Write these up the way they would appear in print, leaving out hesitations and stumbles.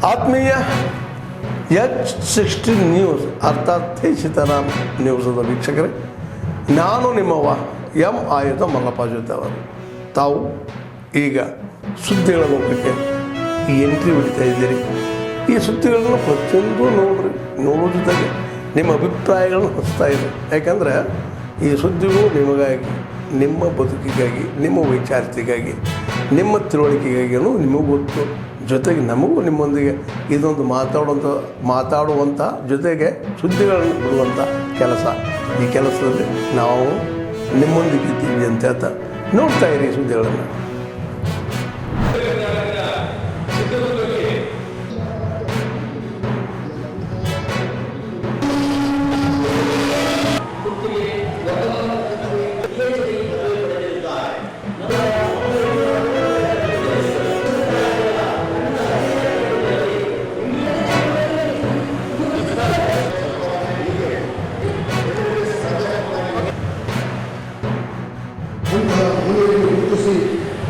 ಆತ್ಮೀಯ H16 news ಅರ್ಥಾತ್ ಸೀತಾರಾಮ್ ನ್ಯೂಸದ ವೀಕ್ಷಕರೇ, ನಾನು ನಿಮ್ಮವ ಎಂ ಆಯುಧ ಮಲ್ಲಪ್ಪ ಜೊತೆ ಅವರು. ತಾವು ಈಗ ಸುದ್ದಿಗಳ ಲೋಕಕ್ಕೆ ಎಂಟ್ರಿ ಹೊಡಿತಾ ಇದ್ದೀರಿ. ಈ ಸುದ್ದಿಗಳನ್ನು ಪ್ರತಿಯೊಂದು ನೋಡೋ ಜೊತೆಗೆ ನಿಮ್ಮ ಅಭಿಪ್ರಾಯಗಳನ್ನು ಹೊಸ್ತಾ ಇದೆ. ಯಾಕಂದರೆ ಈ ಸುದ್ದಿಗಳು ನಿಮಗಾಗಿ, ನಿಮ್ಮ ಬದುಕಿಗಾಗಿ, ನಿಮ್ಮ ವೈಚಾರಿಕೆಗಾಗಿ, ನಿಮ್ಮ ತಿಳುವಳಿಕೆಗಾಗಿಯೂ ನಿಮಗೂ ಗೊತ್ತು. ಜೊತೆಗೆ ನಮಗೂ ನಿಮ್ಮೊಂದಿಗೆ ಇದೊಂದು ಮಾತಾಡುವಂಥ ಜೊತೆಗೆ ಸುದ್ದಿಗಳನ್ನು ಬಿಡುವಂಥ ಕೆಲಸ. ಈ ಕೆಲಸದಲ್ಲಿ ನಾವು ನಿಮ್ಮೊಂದಿಗೆ ಇದ್ದೀವಿ ಅಂತ ಹೇಳ್ತಾ ನೋಡ್ತಾ ಇರಿ ಸುದ್ದಿಗಳನ್ನು. ಮನೆಯನ್ನು ಗುರುತಿಸಿ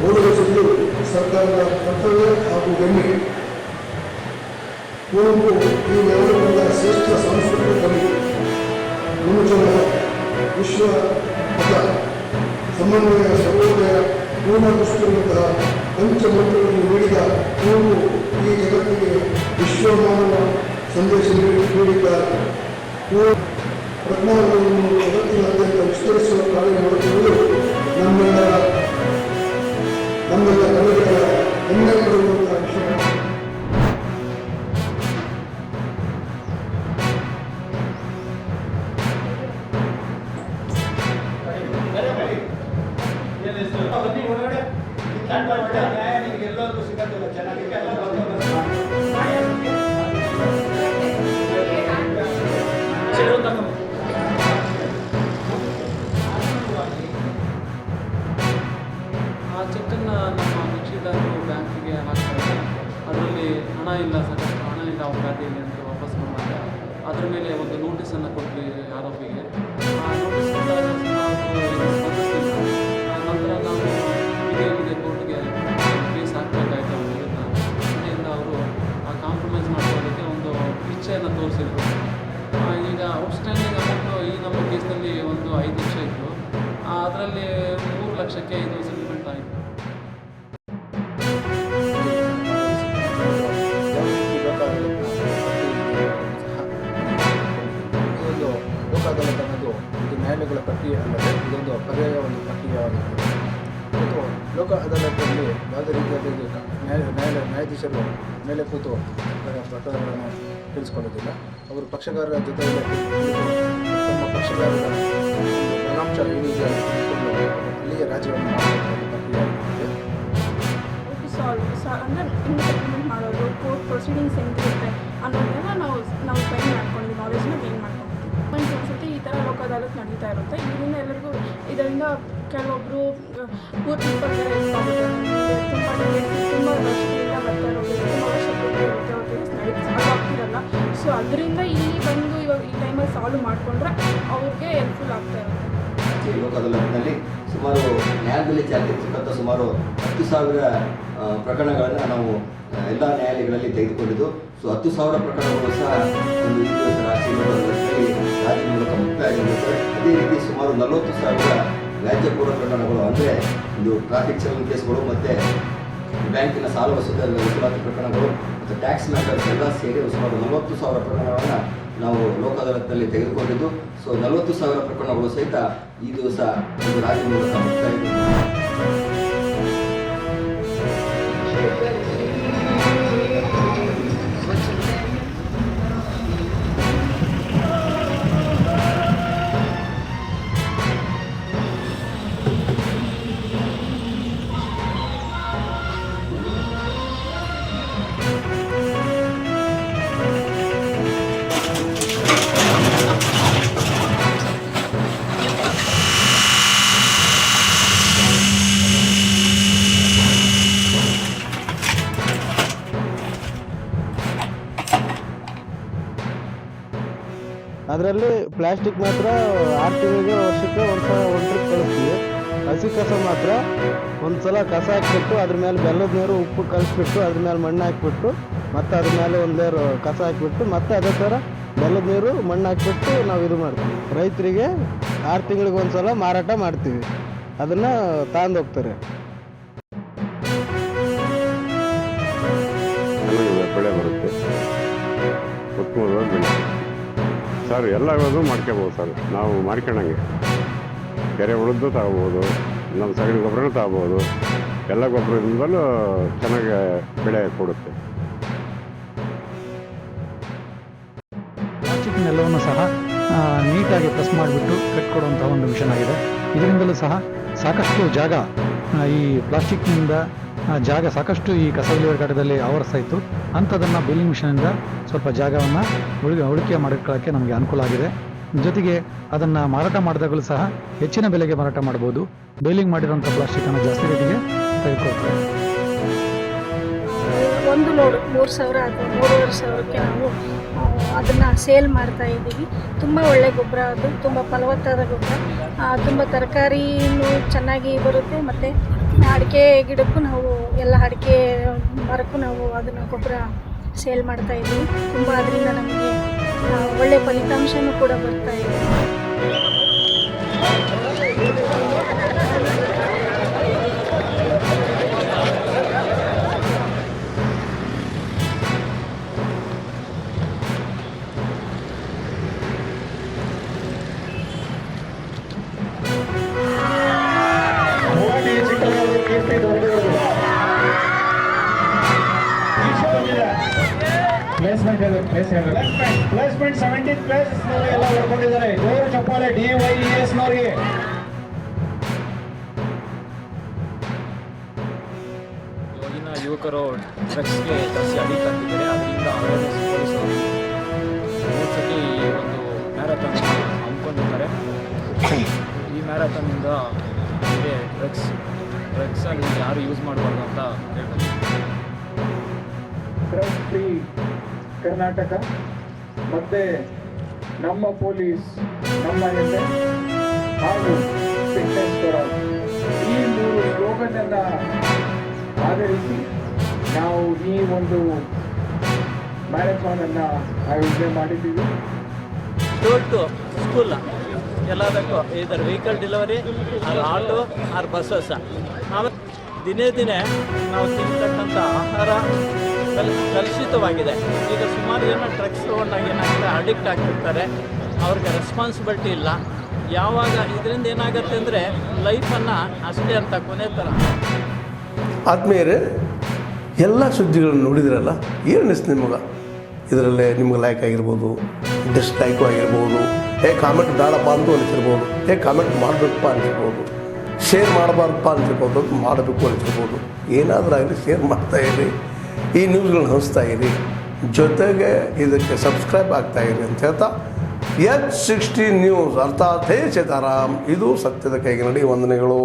ಗೌರವಿಸುವುದು ಸರ್ಕಾರದ ಕರ್ತವ್ಯ ಹಾಗೂ ಹೆಮ್ಮೆ. ಕುವೆಂಪು ಈ ನೆರವಿನಿಂದ ಶ್ರೇಷ್ಠ ಸಾಂಸ್ಕೃತಿಕ ಕವಿ, ಮನುಜನ ವಿಶ್ವ ಮತ, ಸಮನ್ವಯ, ಸರ್ವೋದಯ, ಪೂರ್ಣದೃಷ್ಟಿಯಂತಹ ಪಂಚಮಂತ್ರಗಳನ್ನು ನೀಡಿದ ಕುವೆಂಪು ಈ ಜಗತ್ತಿಗೆ ವಿಶ್ವಮಾನವ ಸಂದೇಶ ನೀಡಿದ್ದಾರೆ. ಪ್ರಜ್ಞಾನವನ್ನು ಜಗತ್ತಿನಾದ್ಯಂತ ವಿಸ್ತರಿಸುವ ಕಾರ್ಯ ಮಾಡುತ್ತಿರುವುದು ನಮ್ಮೆಲ್ಲ ಕನ್ನಡಿಗರ ಹೆಮ್ಮೆ ಪಡುವಂತಹ ವಿಷಯ. ಆ ಚೆಕ್ಕನ್ನು ನಮ್ಮ ನಿಕ್ಷೇಪದಾರರು ಬ್ಯಾಂಕಿಗೆ ಹಾಕ್ತಾರೆ. ಅದರಲ್ಲಿ ಹಣ ಇಲ್ಲ, ಸಾಕಷ್ಟು ಹಣ ಇಲ್ಲ ಅವ್ರ ಖಾತೆಯಲ್ಲಿ ಅಂತ ವಾಪಸ್ ಬಂದಾಗ ಅದರ ಮೇಲೆ ಒಂದು ನೋಟಿಸನ್ನು ಕೊಟ್ವಿ ಆರೋಪಿಗೆ. ಆ ನೋಟಿಸ್ ಕೊಟ್ಟಾಗ ಸ್ಪಂದಿಸಲಿಲ್ಲ. ನಂತರ ನಾವು ಇದೇ ಕೋರ್ಟ್ಗೆ ಕೇಸ್ ಹಾಕಬೇಕಾಯ್ತು ಅವ್ರ ವಿರುದ್ಧ. ಮನೆಯಿಂದ ಅವರು ಆ ಕಾಂಪ್ರಮೈಸ್ ಮಾಡೋದಕ್ಕೆ ಒಂದು ಇಚ್ಛೆಯನ್ನು ತೋರಿಸಿದ್ರು. ಈಗ ಔಟ್ಸ್ಟ್ಯಾಂಡಿಂಗ್ ಅಮೌಂಟು ಈ ನಮ್ಮ ಕೇಸ್ನಲ್ಲಿ ಒಂದು 5 ಲಕ್ಷ ಇತ್ತು. ಅದರಲ್ಲಿ 3 ಲಕ್ಷಕ್ಕೆ ಇದು ಸೆಟಲ್ಮೆಂಟ್ ಆಯಿತು. ಇದೊಂದು ಲೋಕ ಅದಾಲತ್ ಅನ್ನೋದು ಇದು ನ್ಯಾಯಾಲಯಗಳ ಪ್ರಕ್ರಿಯೆ ಅಲ್ಲದೆ ಇದೊಂದು ಪರ್ಯಾಯ ಒಂದು ಪ್ರಕ್ರಿಯೆಯಾಗಿರ್ತದೆ. ಮತ್ತು ಲೋಕ ಅದಾಲತ್ನಲ್ಲಿ ಯಾವುದೇ ರೀತಿಯಾದ ನ್ಯಾಯಾಧೀಶರು ಮೇಲೆ ಕೂತು ಪ್ರಕರಣಗಳನ್ನು ತಿಳಿಸ್ಕೊಳ್ಳೋದಿಲ್ಲ. ಅವರು ಪಕ್ಷಗಾರರ ಜೊತೆಯಲ್ಲಿ ತಮ್ಮ ಪಕ್ಷಗಾರರ ಫಲಾಂಶ ಇರುವುದನ್ನು ಅಲ್ಲಿಯೇ ರಾಜ್ಯವನ್ನು ಮಾಡುವಂಥ ಪ್ರಕ್ರಿಯೆ ಆಗಿರ್ತದೆ. ಅಂದರೆ ಇಂಪ್ಲಿಮೆಂಟ್ ಮಾಡೋದು, ಕೋರ್ಟ್ ಪ್ರೊಸೀಡಿಂಗ್ಸ್ ಹೆಂಗಿರುತ್ತೆ ಅನ್ನೋದನ್ನೆಲ್ಲ ನಾವು ಟ್ರೈನ್ ಮಾಡ್ಕೊಂಡಿದ್ದೀವಿ, ನಾಲೆಜ್ನ ಗೇನ್ ಮಾಡ್ಕೊಂಡಿದ್ದೀವಿ. ಒಂದ್ಸತಿ ಈ ಥರ ಲೋಕ ಅದಾಲತ್ ನಡೀತಾ ಇರುತ್ತೆ. ಇದರಿಂದ ಕೆಲವೊಬ್ಬರು ಪೂರ್ ಪೀಪಲ್ ಹೆಲ್ಪ್ ಆಗುತ್ತೆ. ತುಂಬ ವರ್ಷದಿಂದ ಬರ್ತಾ ಇರೋದು, ತುಂಬ ವರ್ಷದಿಂದ ಇರುತ್ತೆ, ಅವ್ರಿಗೆ ಸಾಲ್ವ್ ಆಗ್ತಿರಲ್ಲ. ಸೊ ಅದರಿಂದ ಇಲ್ಲಿ ಬಂದು ಇವಾಗ ಈ ಟೈಮಲ್ಲಿ ಸಾಲ್ವ್ ಮಾಡಿಕೊಂಡ್ರೆ ಅವ್ರಿಗೆ ಹೆಲ್ಪ್ಫುಲ್ ಆಗ್ತಾ ಇರುತ್ತೆ. ಲೋಕ ಅದಾಲತ್ನಲ್ಲಿ ಸುಮಾರು ನ್ಯಾಯಾಲಯದಲ್ಲಿ ಚಾಲಿರ್ತಕ್ಕಂಥ ಸುಮಾರು 10,000 ಪ್ರಕರಣಗಳನ್ನು ನಾವು ಎಲ್ಲ ನ್ಯಾಯಾಲಯಗಳಲ್ಲಿ ತೆಗೆದುಕೊಂಡಿದ್ದು. ಸೊ 10,000 ಪ್ರಕರಣಗಳು ಸಹ ಒಂದು ಈ ದಿವಸ ರಾಜ್ಯ ಮೂಲಕ ಮುಕ್ತಾಯಗೊಂಡಿರುತ್ತವೆ. ಅದೇ ರೀತಿ ಸುಮಾರು 40,000 ವ್ಯಾಜ್ಯಪೂರ್ವ ಪ್ರಕರಣಗಳು, ಅಂದರೆ ಇದು ಟ್ರಾಫಿಕ್ ಸಿಗ್ನಲ್ ಕೇಸ್ಗಳು ಮತ್ತು ಬ್ಯಾಂಕಿನ ಸಾಲ ವಸೂಲಾತಿ ಪ್ರಕರಣಗಳು ಮತ್ತು ಟ್ಯಾಕ್ಸ್ ಮ್ಯಾಟರ್ಸ್ ಎಲ್ಲ ಸೇರಿ ಸುಮಾರು 40,000 ಪ್ರಕರಣಗಳನ್ನು ನಾವು ಲೋಕ ಅದಾಲತ್ನಲ್ಲಿ ತೆಗೆದುಕೊಂಡಿದ್ದು. ಸೊ 40,000 ಪ್ರಕರಣಗಳು ಸಹಿತ ಈ ದಿವಸ ಒಂದು ರಾಜ್ಯ ಮೂಲಕ ಮುಕ್ತಾಯಗೊಂಡಿದೆ. ಅದರಲ್ಲಿ ಪ್ಲಾಸ್ಟಿಕ್ ಮಾತ್ರ 6 ತಿಂಗಳಿಗೆ ವರ್ಷಕ್ಕೆ ಒಂದು ಟ್ರಿಪ್ ಕಳಿಸ್ತೀವಿ. ಹಸಿ ಕಸ ಮಾತ್ರ ಒಂದು ಸಲ ಕಸ ಹಾಕ್ಬಿಟ್ಟು ಅದ್ರ ಮೇಲೆ ಬೆಲ್ಲದ ನೀರು ಉಪ್ಪು ಕಲಿಸ್ಬಿಟ್ಟು ಅದ್ರ ಮೇಲೆ ಮಣ್ಣು ಹಾಕ್ಬಿಟ್ಟು ಮತ್ತು ಅದ್ರ ಮೇಲೆ ಒಂದು ಲೇರು ಕಸ ಹಾಕಿಬಿಟ್ಟು ಮತ್ತೆ ಅದೇ ಥರ ಬೆಲ್ಲದ ನೀರು ಮಣ್ಣು ಹಾಕಿಬಿಟ್ಟು ನಾವು ಇದು ಮಾಡ್ತೀವಿ. ರೈತರಿಗೆ 6 ತಿಂಗಳಿಗೆ ಒಂದು ಸಲ ಮಾರಾಟ ಮಾಡ್ತೀವಿ, ಅದನ್ನು ತಗೊಂಡು ಹೋಗ್ತಾರೆ. ಬೆಳೆ ಬರುತ್ತೆ, ಉತ್ತಮವಾದ ಬೆಳೆ ಸರ್. ಎಲ್ಲವೂ ಮಾಡ್ಕೋಬೋದು ಸರ್, ನಾವು ಮಾಡ್ಕೊಂಡಂಗೆ. ಕೆರೆ ಉಳಿದು ತಗೋಬೋದು, ನಮ್ಮ ಸಗಣಿ ಗೊಬ್ಬರನೂ ತಗೋಬೋದು. ಎಲ್ಲ ಗೊಬ್ಬರದಿಂದಲೂ ಚೆನ್ನಾಗಿ ಬೆಳೆ ಕೊಡುತ್ತೆ. ಪ್ಲಾಸ್ಟಿಕ್ ನೆಲವನ್ನು ಸಹ ನೀಟಾಗಿ ಪ್ರೆಸ್ ಮಾಡಿಬಿಟ್ಟು ಕಟ್ಕೊಡುವಂಥ ಒಂದು ಮಿಷನ್ ಆಗಿದೆ. ಇದರಿಂದಲೂ ಸಹ ಸಾಕಷ್ಟು ಜಾಗ ಈ ಪ್ಲಾಸ್ಟಿಕ್ನಿಂದ ಜಾಗ ಸಾಕಷ್ಟು ಈ ಕಸ ವಿಲೇವಾರಿ ಘಟಕದಲ್ಲಿ ಆವರಿಸ್ತಾ ಇತ್ತು. ಅಂಥದನ್ನು ಬೇಲಿಂಗ್ ಮಿಷನಿಂದ ಸ್ವಲ್ಪ ಜಾಗವನ್ನು ಉಳಿಕೆ ಮಾಡಿಕೊಳ್ಳೋಕ್ಕೆ ನಮಗೆ ಅನುಕೂಲ ಆಗಿದೆ. ಜೊತೆಗೆ ಅದನ್ನು ಮಾರಾಟ ಮಾಡಿದಾಗಲೂ ಸಹ ಹೆಚ್ಚಿನ ಬೆಲೆಗೆ ಮಾರಾಟ ಮಾಡ್ಬೋದು. ಬೇಲಿಂಗ್ ಮಾಡಿರೋಂಥ ಪ್ಲಾಸ್ಟಿಕ್ಕನ್ನು ಜಾಸ್ತಿ ರೇಟಿಗೆ ತೆಗೆದುಕೊಳ್ತಾರೆ. ಒಂದು ಲೋಡ್ 3,000 ಅಥವಾ 3,500ಕ್ಕೆ ನಾವು ಅದನ್ನು ಸೇಲ್ ಮಾಡ್ತಾ ಇದ್ದೀವಿ. ತುಂಬ ಒಳ್ಳೆ ಗೊಬ್ಬರ, ಅದು ತುಂಬ ಫಲವತ್ತಾದ ಗೊಬ್ಬರ, ತುಂಬ ತರಕಾರಿನೂ ಚೆನ್ನಾಗಿ ಬರುತ್ತೆ. ಮತ್ತು ಅಡಿಕೆ ಗಿಡಕ್ಕೂ ನಾವು ಎಲ್ಲ ಅಡಿಕೆ ಮರಕ್ಕೂ ನಾವು ಅದನ್ನು ಗೊಬ್ಬರ ಸೇಲ್ ಮಾಡ್ತಾ ಇದ್ದೀವಿ. ತುಂಬ ಅದರಿಂದ ನಮಗೆ ಒಳ್ಳೆಯ ಫಲಿತಾಂಶನೂ ಕೂಡ ಬರ್ತಾ ಇದೆ. ಪ್ಲೇಸ್ಮೆಂಟ್ 17th ಪ್ಲೇಸ್ ಎಲ್ಲ ಹೊಡ್ಕೊಂಡಿದ್ದಾರೆ. ಜೋರು ಚಪ್ಪಾಳೆ DYES ನವರಿಗೆ. ಇವಾಗಿನ ಯುವಕರು ಡ್ರಗ್ಸ್ಗೆ ಜಾಸ್ತಿ ಅಡಿಕ್ಟ್ ಆಗ್ತಿದ್ದಾರೆ. ಅದರಿಂದ ಅವೇರ್ನೆಸ್ ಮೂಡಿಸೋದು ಸತಿ ಈ ಒಂದು ಮ್ಯಾರಥಾನ್ ಹಮ್ಮಿಕೊಂಡಿರ್ತಾರೆ. ಈ ಮ್ಯಾರಥಾನಿಂದ ನಮಗೆ ಡ್ರಗ್ಸಲ್ಲಿ ಯಾರು ಯೂಸ್ ಮಾಡಬಾರ್ದು ಅಂತ ಹೇಳ್ಬೋದು. ಡ್ರಗ್ ಫ್ರೀ ಕರ್ನಾಟಕ ಮತ್ತು ನಮ್ಮ ಪೊಲೀಸ್, ನಮ್ಮ ಹೆಮ್ಮೆ ಹಾಗೂ ಫಿಟ್ನೆಸ್ ಫಾರ್ ಈ 3 ಸ್ಲೋಗನನ್ನು ಆಧರಿಸಿ ನಾವು ಈ ಒಂದು ಮ್ಯಾರಥಾನನ್ನು ಆಯೋಜನೆ ಮಾಡಿದ್ದೀವಿ. ಡೋರ್ ಟು ಸ್ಕೂಲ್ ಎಲ್ಲದಕ್ಕೂ ಇದರ vehicle delivery or auto or buses. ಆಮೇಲೆ ದಿನೇ ದಿನೇ ನಾವು ತಿಂತಕ್ಕಂಥ ಆಹಾರ ಕಲುಷಿತವಾಗಿದೆ. ಈಗ ಸುಮಾರು ಜನ ಡ್ರಗ್ಸ್ ತಗೊಂಡಾಗ ಏನಾಗುತ್ತೆ, ಅಡಿಕ್ಟ್ ಆಗಿರ್ತಾರೆ. ಅವ್ರಿಗೆ ರೆಸ್ಪಾನ್ಸಿಬಿಲಿಟಿ ಇಲ್ಲ. ಯಾವಾಗ ಇದರಿಂದ ಏನಾಗುತ್ತೆ ಅಂದರೆ ಲೈಫನ್ನು ಅಷ್ಟೇ ಅಂತ ಕೊನೆ ಥರ. ಆದ್ಮೇಲೆ ಎಲ್ಲ ಸುದ್ದಿಗಳನ್ನು ನೋಡಿದ್ರಲ್ಲ, ಏನು ಅನಿಸ್ತು ನಿಮಗೆ? ಇದರಲ್ಲೇ ನಿಮ್ಗೆ ಲೈಕ್ ಆಗಿರ್ಬೋದು, ಡಿಸ್ಲೈಕು ಆಗಿರ್ಬೋದು, ಕಾಮೆಂಟ್ ಬೇಡಪ್ಪ ಅಂತೂ ಅನಿಸಿರ್ಬೋದು, ಕಾಮೆಂಟ್ ಮಾಡಬೇಕಪ್ಪ ಅನಿಸಿರ್ಬೋದು, ಶೇರ್ ಮಾಡಬಾರ್ದಪ್ಪ ಅನಿಸಿರ್ಬೋದು, ಮಾಡಬೇಕು ಅನಿಸಿರ್ಬೋದು. ಏನಾದರೂ ಆಗಲಿ ಶೇರ್ ಮಾಡ್ತಾಯಿರಿ, ಈ ನ್ಯೂಸ್ಗಳನ್ನ ಹಂಚ್ತಾ ಇರಿ, ಜೊತೆಗೆ ಇದಕ್ಕೆ ಸಬ್ಸ್ಕ್ರೈಬ್ ಆಗ್ತಾಯಿರಿ ಅಂತ ಹೇಳ್ತಾ H16 ನ್ಯೂಸ್ ಅರ್ಥಾತ್ ಹೇ ಸೀತಾರಾಮ್, ಇದು ಸತ್ಯದ ಕೈಗೆ ನಡಿ. ವಂದನೆಗಳು.